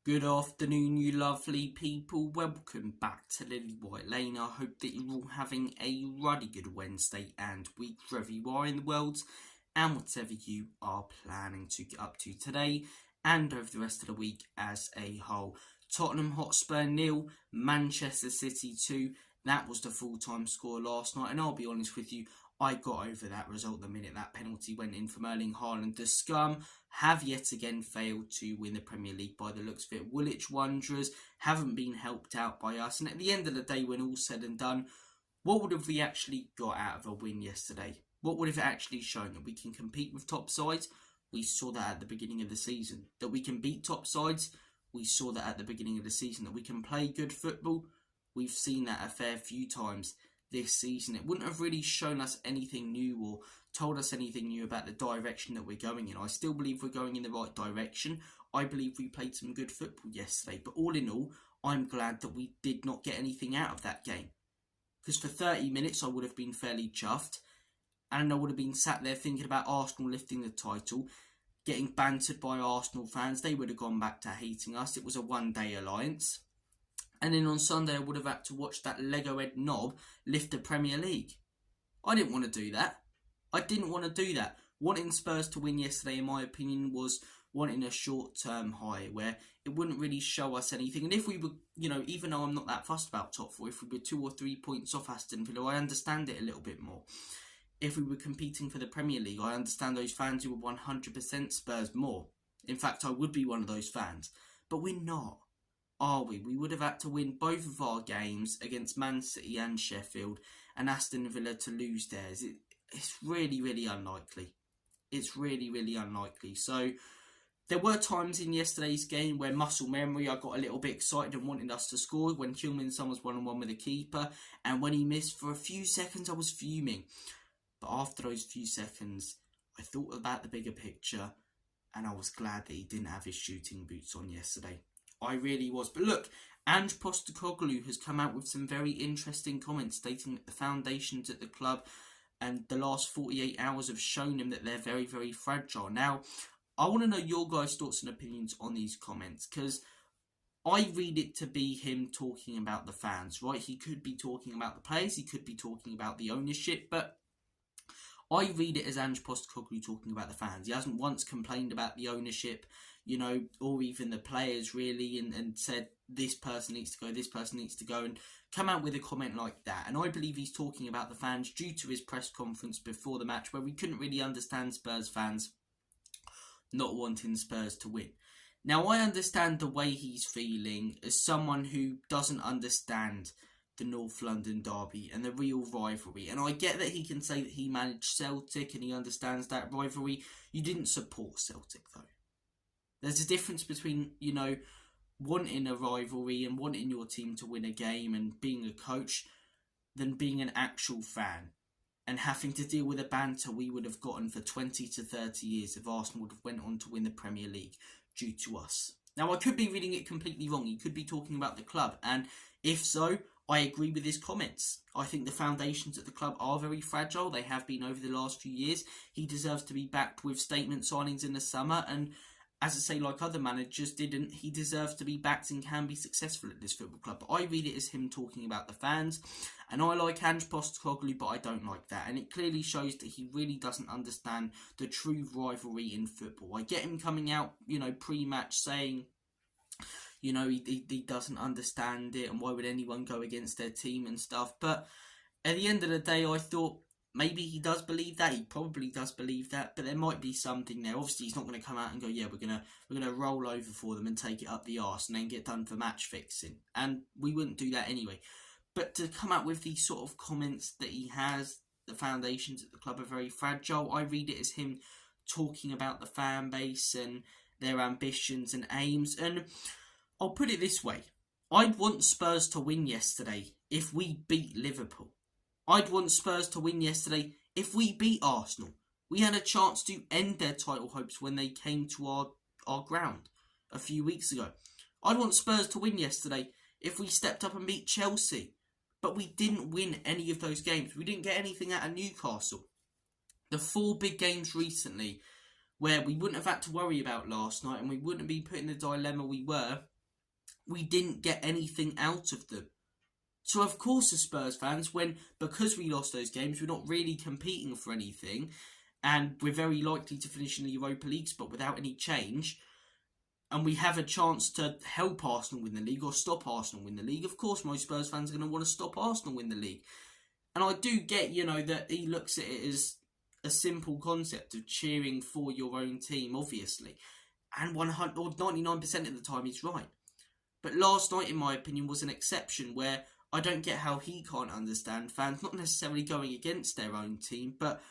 Good afternoon, you lovely people. Welcome back to Lily White Lane. I hope that you're all having a ruddy good Wednesday and week wherever you are in the world and whatever you are planning to get up to today and over the rest of the week as a whole. Tottenham Hotspur 0, Manchester City 2. That was the full-time score last night, and I'll be honest with you, I got over that result the minute that penalty went in from Erling Haaland. The scum have yet again failed to win the Premier League by the looks of it. Woolwich Wanderers haven't been helped out by us. And at the end of the day, when all's said and done, what would have we actually got out of a win yesterday? What would have actually shown? That we can compete with top sides? We saw that at the beginning of the season. That we can beat top sides? We saw that at the beginning of the season. That we can play good football? We've seen that a fair few times this season. It wouldn't have really shown us anything new or told us anything new about the direction that we're going in. I still believe we're going in the right direction. I believe we played some good football yesterday. But all in all, I'm glad that we did not get anything out of that game. Because for 30 minutes, I would have been fairly chuffed. And I would have been sat there thinking about Arsenal lifting the title, getting bantered by Arsenal fans. They would have gone back to hating us. It was a one-day alliance. And then on Sunday, I would have had to watch that Lego-head knob lift the Premier League. I didn't want to do that. I didn't want to do that. Wanting Spurs to win yesterday, in my opinion, was wanting a short-term high where it wouldn't really show us anything. And if we were, even though I'm not that fussed about top four, if we were 2 or 3 points off Aston Villa, I understand it a little bit more. If we were competing for the Premier League, I understand those fans who were 100% Spurs more. In fact, I would be one of those fans. But we're not. Are we? We would have had to win both of our games against Man City and Sheffield and Aston Villa to lose theirs. It's really, really unlikely. It's really, really unlikely. So there were times in yesterday's game where muscle memory, I got a little bit excited and wanted us to score when Heung-min-Son was 1-on-1 with the keeper, and when he missed for a few seconds I was fuming. But after those few seconds I thought about the bigger picture and I was glad that he didn't have his shooting boots on yesterday. I really was. But look, Ange has come out with some very interesting comments stating that the foundations at the club and the last 48 hours have shown him that they're very, very fragile. Now, I want to know your guys' thoughts and opinions on these comments, because I read it to be him talking about the fans, right? He could be talking about the players, he could be talking about the ownership, but I read it as Ange Postecoglou talking about the fans. He hasn't once complained about the ownership, or even the players really, and said this person needs to go, this person needs to go, and come out with a comment like that. And I believe he's talking about the fans due to his press conference before the match, where we couldn't really understand Spurs fans not wanting Spurs to win. Now, I understand the way he's feeling as someone who doesn't understand the North London derby and the real rivalry. And I get that he can say that he managed Celtic and he understands that rivalry. You didn't support Celtic, though. There's a difference between, wanting a rivalry and wanting your team to win a game and being a coach than being an actual fan and having to deal with the banter we would have gotten for 20 to 30 years if Arsenal would have went on to win the Premier League due to us. Now, I could be reading it completely wrong. He could be talking about the club. And if so, I agree with his comments. I think the foundations at the club are very fragile. They have been over the last few years. He deserves to be backed with statement signings in the summer. And as I say, like other managers didn't, he deserves to be backed and can be successful at this football club. But I read it as him talking about the fans. And I like Ange Postecoglou, but I don't like that. And it clearly shows that he really doesn't understand the true rivalry in football. I get him coming out, pre-match saying, he doesn't understand it and why would anyone go against their team and stuff. But at the end of the day, I thought maybe he does believe that. He probably does believe that, but there might be something there. Obviously, he's not going to come out and go, yeah, we're gonna roll over for them and take it up the arse and then get done for match fixing. And we wouldn't do that anyway. But to come out with these sort of comments that he has, the foundations at the club are very fragile. I read it as him talking about the fan base and their ambitions and aims. And I'll put it this way. I'd want Spurs to win yesterday if we beat Liverpool. I'd want Spurs to win yesterday if we beat Arsenal. We had a chance to end their title hopes when they came to our ground a few weeks ago. I'd want Spurs to win yesterday if we stepped up and beat Chelsea. But we didn't win any of those games. We didn't get anything out of Newcastle. The 4 big games recently where we wouldn't have had to worry about last night and we wouldn't be put in the dilemma we were, we didn't get anything out of them. So of course as Spurs fans, because we lost those games, we're not really competing for anything, and we're very likely to finish in the Europa League spot without any change, and we have a chance to help Arsenal win the league or stop Arsenal win the league, of course most Spurs fans are going to want to stop Arsenal win the league. And I do get, that he looks at it as a simple concept of cheering for your own team, obviously. And 100 or 99% of the time he's right. But last night, in my opinion, was an exception where I don't get how he can't understand fans not necessarily going against their own team, but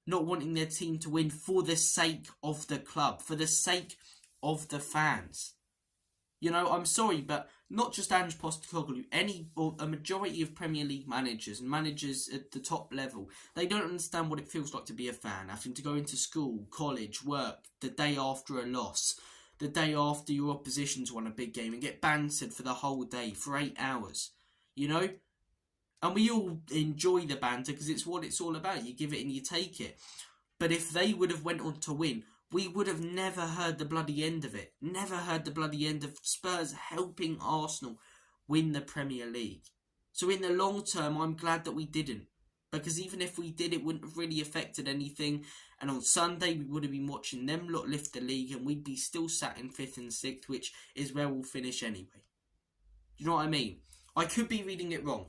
not wanting their team to win for the sake of the club, for the sake of the fans. I'm sorry, but not just Ange Postecoglou, a majority of Premier League managers and managers at the top level, they don't understand what it feels like to be a fan, having to go into school, college, work, the day after a loss, the day after your opposition's won a big game and get bantered for the whole day, for 8 hours, And we all enjoy the banter because it's what it's all about. You give it and you take it. But if they would have went on to win, we would have never heard the bloody end of it. Never heard the bloody end of Spurs helping Arsenal win the Premier League. So in the long term, I'm glad that we didn't. Because even if we did, it wouldn't have really affected anything. And on Sunday, we would have been watching them lot lift the league and we'd be still sat in 5th and 6th, which is where we'll finish anyway. You know what I mean? I could be reading it wrong.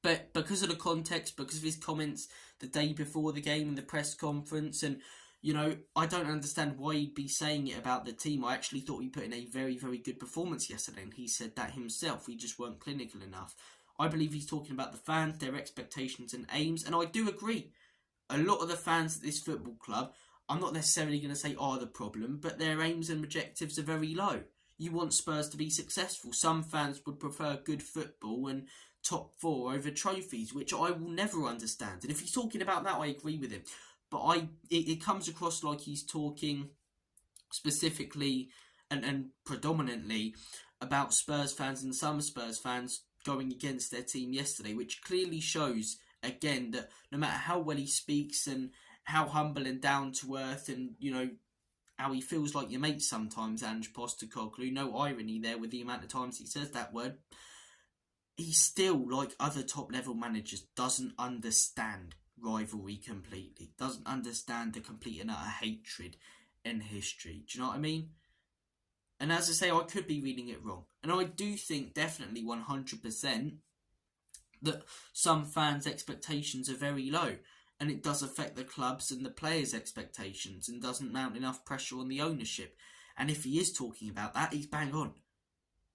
But because of the context, because of his comments the day before the game in the press conference, and I don't understand why he'd be saying it about the team. I actually thought we put in a very, very good performance yesterday, and he said that himself. We just weren't clinical enough. I believe he's talking about the fans, their expectations and aims, and I do agree. A lot of the fans at this football club, I'm not necessarily going to say are the problem, but their aims and objectives are very low. You want Spurs to be successful. Some fans would prefer good football and top 4 over trophies, which I will never understand. And if he's talking about that, I agree with him. But it comes across like he's talking specifically and predominantly about Spurs fans and some Spurs fans going against their team yesterday, which clearly shows, again, that no matter how well he speaks and how humble and down to earth and, how he feels like your mate sometimes, Ange Postecoglou, no irony there with the amount of times he says that word, he still, like other top-level managers, doesn't understand rivalry completely, doesn't understand the complete and utter hatred in history. Do you know what I mean? And as I say, I could be reading it wrong. And I do think definitely 100% that some fans' expectations are very low. And it does affect the club's and the players' expectations and doesn't mount enough pressure on the ownership. And if he is talking about that, he's bang on.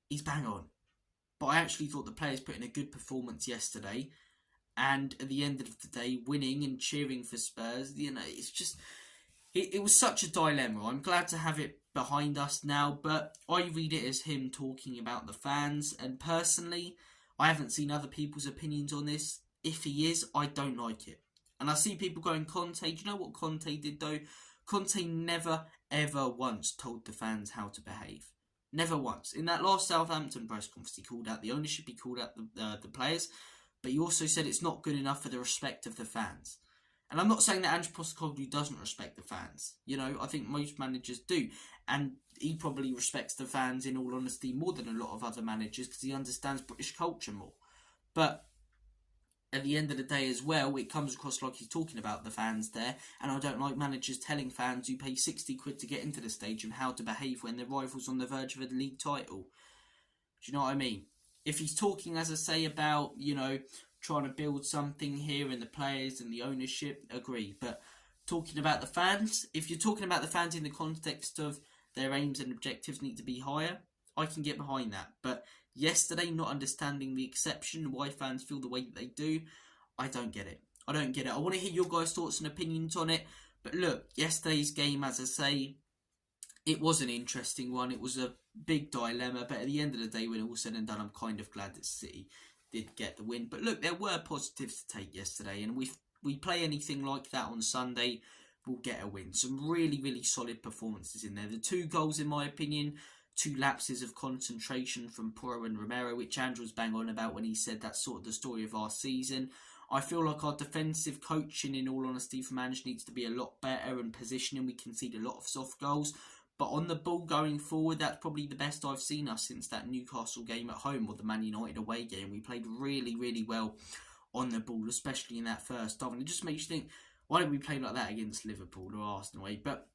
He's bang on. But I actually thought the players put in a good performance yesterday. And at the end of the day, winning and cheering for Spurs, it's just... It was such a dilemma. I'm glad to have it behind us now, but I read it as him talking about the fans. And personally, I haven't seen other people's opinions on this. If he is, I don't like it. And I see people going, Conte, do you know what Conte did though? Conte never, ever once told the fans how to behave. Never once. In that last Southampton press conference, he called out the ownership, he called out the players, but he also said it's not good enough for the respect of the fans. And I'm not saying that Ange Postecoglou doesn't respect the fans. I think most managers do. And he probably respects the fans, in all honesty, more than a lot of other managers because he understands British culture more. But at the end of the day as well, it comes across like he's talking about the fans there. And I don't like managers telling fans who pay 60 quid to get into the stadium how to behave when their rival's on the verge of a league title. Do you know what I mean? If he's talking, as I say, about, trying to build something here and the players and the ownership, agree. But talking about the fans, if you're talking about the fans in the context of their aims and objectives need to be higher, I can get behind that. But yesterday, not understanding the exception, why fans feel the way that they do, I don't get it. I want to hear your guys' thoughts and opinions on it. But look, yesterday's game, as I say, it was an interesting one. It was a big dilemma. But at the end of the day, when it all said and done, I'm kind of glad that City did get the win. But look, there were positives to take yesterday. And we play anything like that on Sunday, we'll get a win. Some really, really solid performances in there. The 2 goals, in my opinion, 2 lapses of concentration from Porro and Romero, which Ange was bang on about when he said that's sort of the story of our season. I feel like our defensive coaching, in all honesty, from Ange needs to be a lot better, and positioning, we concede a lot of soft goals. But on the ball going forward, that's probably the best I've seen us since that Newcastle game at home or the Man United away game. We played really, really well on the ball, especially in that first half. And it just makes you think, why don't we play like that against Liverpool or Arsenal away? But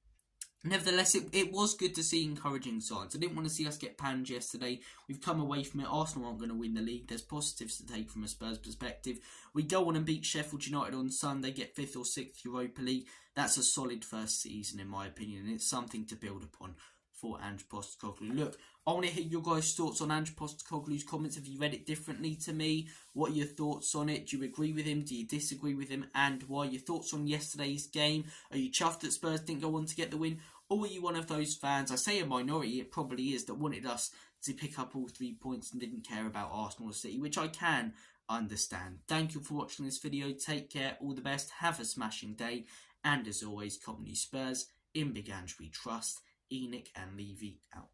nevertheless, it was good to see encouraging signs. I didn't want to see us get panned yesterday. We've come away from it. Arsenal aren't going to win the league. There's positives to take from a Spurs perspective. We go on and beat Sheffield United on Sunday, get 5th or 6th Europa League. That's a solid first season in my opinion, and it's something to build upon for Ange Postecoglou. Look, I want to hear your guys' thoughts on Ange Postecoglou's comments. Have you read it differently to me? What are your thoughts on it? Do you agree with him? Do you disagree with him? And why? Your thoughts on yesterday's game? Are you chuffed that Spurs didn't go on to get the win? Or are you one of those fans, I say a minority, it probably is, that wanted us to pick up all 3 points and didn't care about Arsenal or City, which I can understand. Thank you for watching this video. Take care. All the best. Have a smashing day. And as always, Company Spurs, in Big Ange we trust. Enoch and Levy out.